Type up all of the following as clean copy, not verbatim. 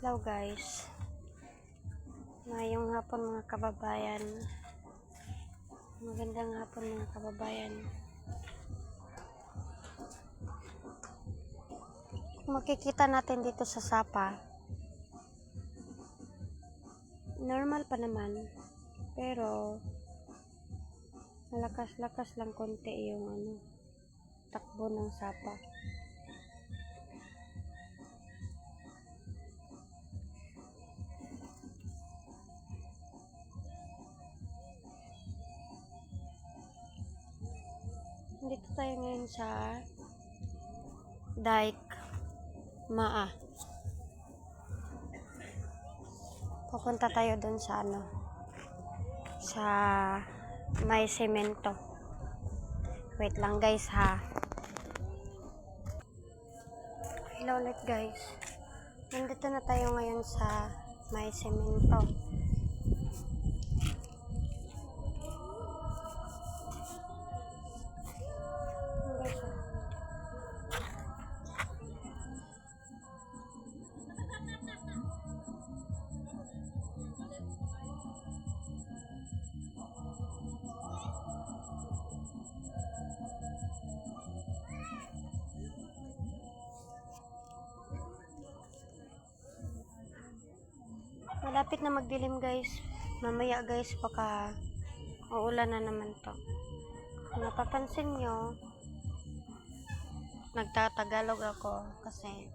Hello guys, ngayong hapon mga kababayan, magandang hapon mga kababayan. Makikita natin dito sa Sapa, normal pa naman, pero malakas-lakas lang konti yung takbo ng Sapa. Dito tayo ngayon sa Dike Maa. Pupunta tayo dun sa sa may semento. Wait lang guys ha. Hello ulit guys. Nandito na tayo ngayon sa may semento. Malapit na magdilim guys. Mamaya guys baka uulan na naman to. Kung napapansin nyo, nagtatagalog ako kasi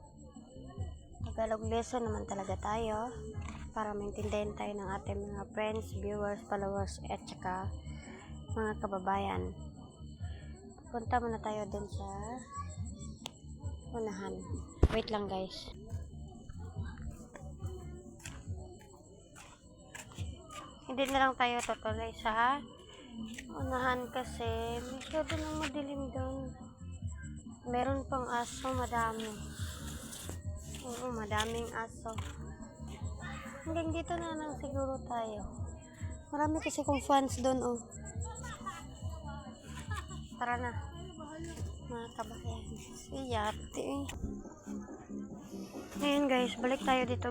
Tagalog lesson naman talaga tayo para maintindihan tayo ng ating mga friends, viewers, followers at saka mga kababayan. Punta muna tayo dun sa unahan. Wait lang guys. Hindi na lang tayo tutuloy sa unahan kasi masyado nang madilim doon. Meron pang aso, madami. Oo, madaming aso. Hanggang dito na lang siguro tayo. Marami kasi kong fans doon, oh. Tara na, mga kabayan. Siyate. Ngayon guys, balik tayo dito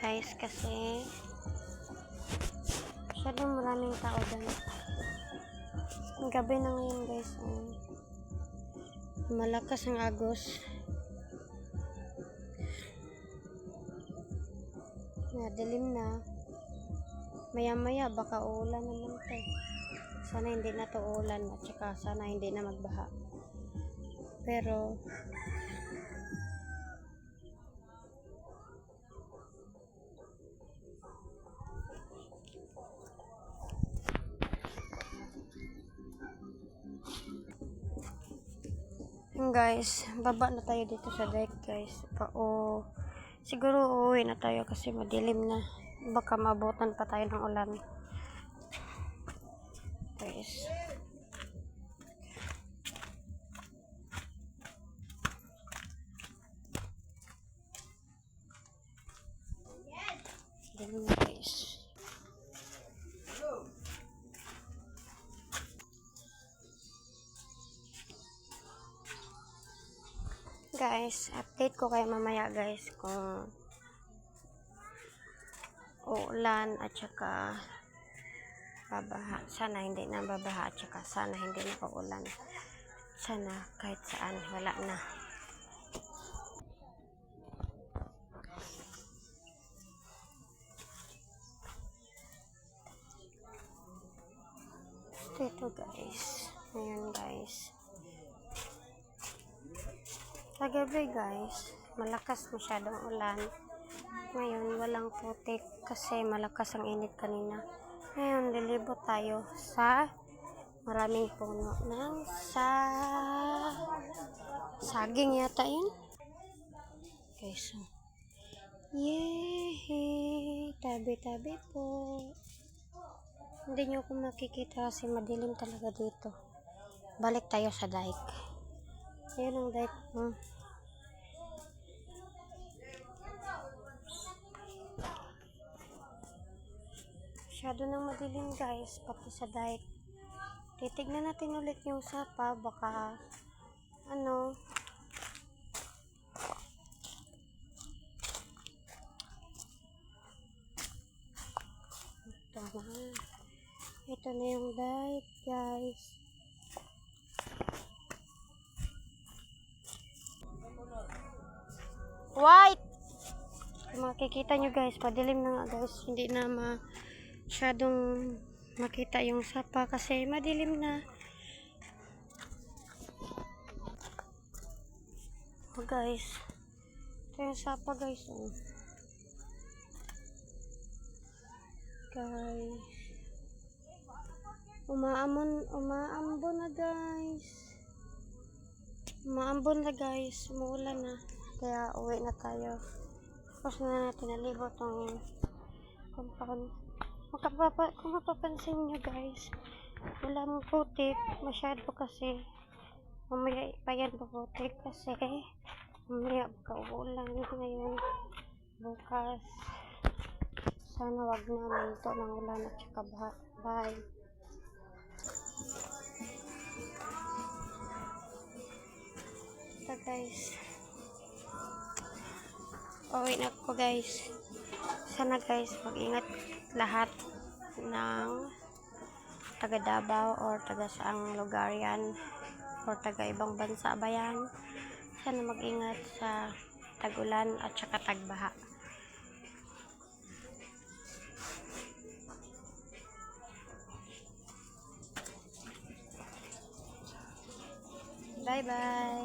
guys kasi masyadong maraming tao doon. Gabi na ngayon guys. Malakas ang agos. Dilim na. Maya-maya baka uulan naman to. Sana hindi na to ulan at saka sana hindi na magbaha. Pero guys, baba na tayo dito sa deck guys. Siguro uuwi na tayo kasi madilim na. Baka mabutan pa tayo ng ulan. Guys. Dilim na guys. Guys, update ko kayo mamaya guys kung uulan at saka babaha. Sana hindi na babaha at saka sana hindi na uulan. Sana kahit saan wala na. Ito guys. Ayan guys. Kagabi guys, malakas masyadong ulan. Ngayon walang putik kasi malakas ang init kanina. Ngayon lilibot tayo sa maraming puno ng saging yata yun. Okay, so yay! Tabi-tabi po. Hindi nyo ko makikita kasi madilim talaga dito. Balik tayo sa dike. Ayun ang dike. Masyado nang madilim guys, pati sa dike. Titignan natin ulit yung Sapa, baka na. Ito na yung diet, guys. White! Makikita nyo guys, madilim na nga guys. Hindi na masyadong makita yung sapa kasi madilim na. Oh guys, ito yung sapa guys. Oh. Guys, umaambon na guys. Umaambon na guys, umuulan na. Kaya uwi na tayo. Tapos na natin naligo tong compound. Kung mapapansin nyo guys, wala mong putik masyado kasi mamaya pa yan puputik kasi mamaya kauulan ngayon bukas. Sana wag na manto ng ulan at saka bahay. Ito guys, uwi na ko guys. Sana guys mag-ingat lahat ng taga Davao or taga saang lugar yan or taga ibang bansa ba yan. Sana mag-ingat sa tag-ulan at saka tagbaha. Bye bye.